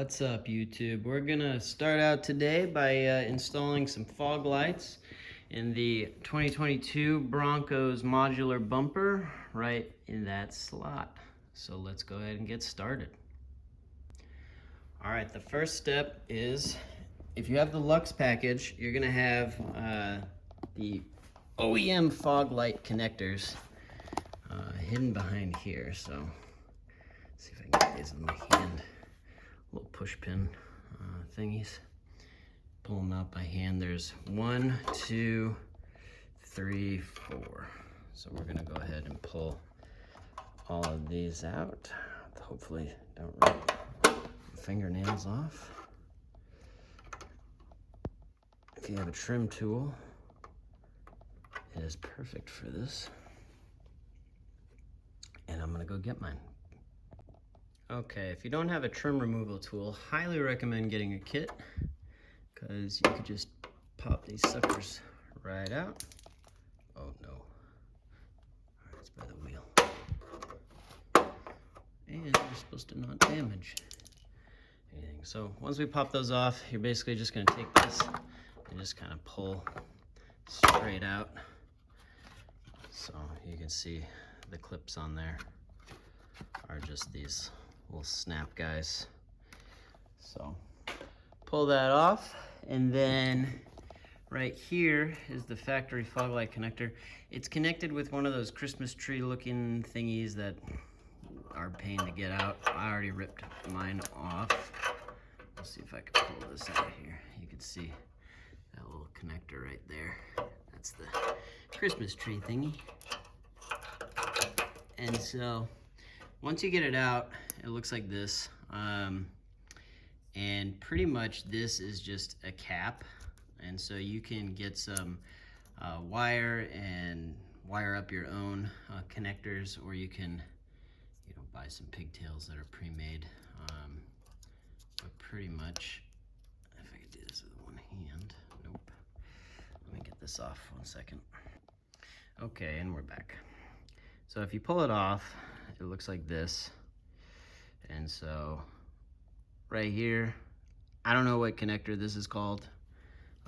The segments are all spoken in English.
What's up, YouTube? We're gonna start out today by installing some fog lights in the 2022 Bronco's modular bumper right in that slot. So let's go ahead and get started. All right, the first step is, if you have the Lux package, you're gonna have the OEM fog light connectors hidden behind here. So let's see if I can get these in my hand. Little push pin thingies. Pull them out by hand. There's 1, 2, 3, 4. So we're gonna go ahead and pull all of these out. Hopefully don't rip fingernails off. If you have a trim tool, it is perfect for this. And I'm gonna go get mine. Okay, if you don't have a trim removal tool, highly recommend getting a kit, because you could just pop these suckers right out. Oh no. Alright, it's by the wheel. And you're supposed to not damage anything. So once we pop those off, you're basically just going to take this and just kind of pull straight out. So you can see the clips on there are just these little snap guys. So pull that off, and then right here is the factory fog light connector. It's connected with one of those Christmas tree looking thingies that are a pain to get out. I already ripped mine off. Let's see if I can pull this out here. You can see that little connector right there. That's the Christmas tree thingy. And so once you get it out, it looks like this. And pretty much this is just a cap. And so you can get some wire and wire up your own connectors, or you can, buy some pigtails that are pre-made. But pretty much, if I could do this with one hand, nope. Let me get this off 1 second. Okay, and we're back. So if you pull it off, it looks like this. And so right here, I don't know what connector this is called,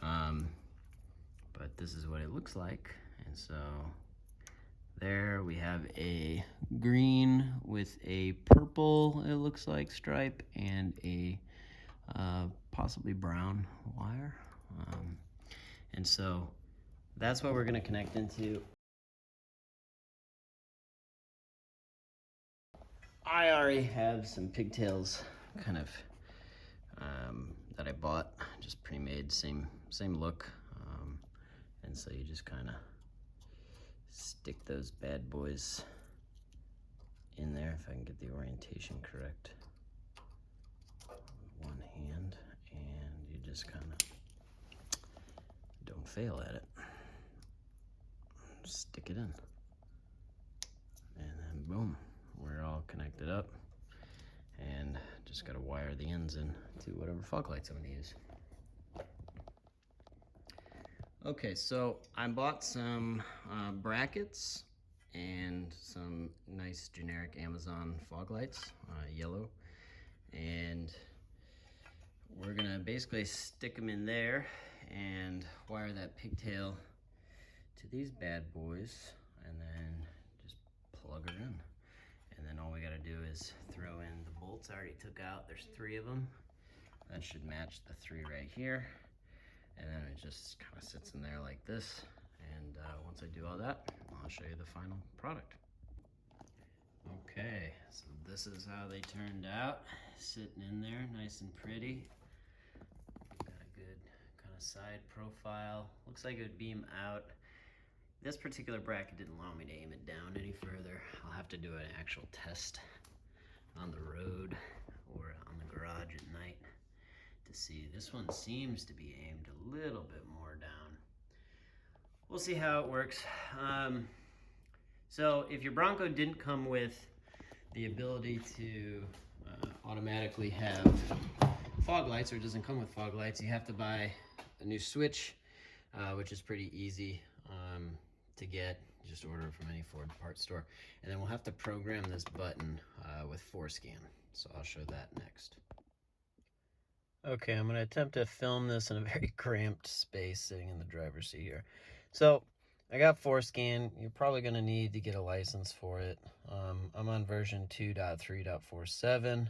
but this is what it looks like. And so there we have a green with a purple, it looks like, stripe, and a possibly brown wire. And so that's what we're going to connect into. I already have some pigtails kind of that I bought, just pre-made, same look. And so you just kind of stick those bad boys in there, if I can get the orientation correct, with one hand, and you just kind of don't fail at it. Stick it in, and then boom, we're all connected up, and just got to wire the ends in to whatever fog lights I'm going to use. Okay, so I bought some brackets and some nice generic Amazon fog lights, yellow, and we're gonna basically stick them in there and wire that pigtail to these bad boys, and then just plug her in. And then all we gotta do is throw in the bolts I already took out. There's 3 of them. That should match the 3 right here. And then it just kind of sits in there like this. And once I do all that, I'll show you the final product. Okay, so this is how they turned out. Sitting in there, nice and pretty. Got a good kind of side profile. Looks like it would beam out. This particular bracket didn't allow me to aim it down any further. I'll have to do an actual test on the road or on the garage at night to see. This one seems to be aimed a little bit more down. We'll see how it works. So if your Bronco didn't come with the ability to automatically have fog lights, or it doesn't come with fog lights, you have to buy a new switch, which is pretty easy to get. Just order it from any Ford parts store. And then we'll have to program this button with Forscan. So I'll show that next. Okay, I'm going to attempt to film this in a very cramped space sitting in the driver's seat here. So, I got Forscan. You're probably going to need to get a license for it. I'm on version 2.3.47.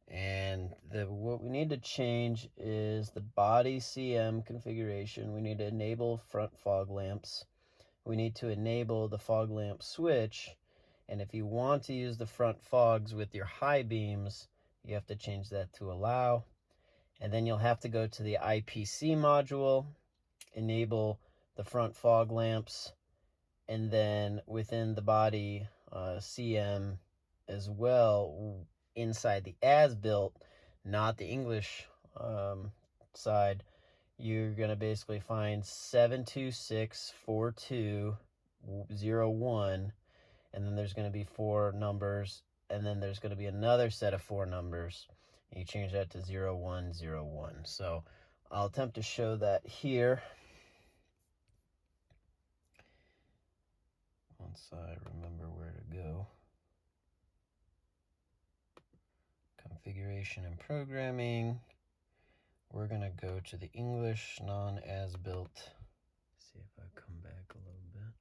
And what we need to change is the body CM configuration. We need to enable front fog lamps. We need to enable the fog lamp switch. And if you want to use the front fogs with your high beams, you have to change that to allow. And then you'll have to go to the IPC module, enable the front fog lamps, and then within the body CM as well, inside the as-built, not the English side, you're going to basically find 7264201, and then there's going to be 4 numbers, and then there's going to be another set of 4 numbers. You change that to 0101. So I'll attempt to show that here once I remember where to go. Configuration and programming. We're going to go to the English non-as-built. See if I come back a little bit.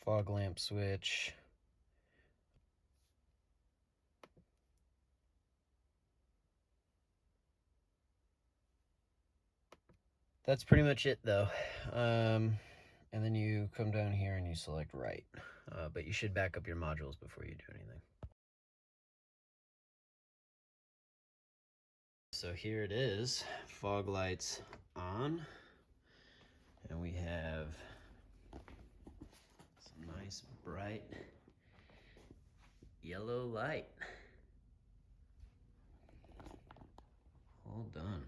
Fog lamp switch. That's pretty much it though. And then you come down here and you select right. But you should back up your modules before you do anything. So here it is, fog lights on. And we have some nice bright yellow light. All done.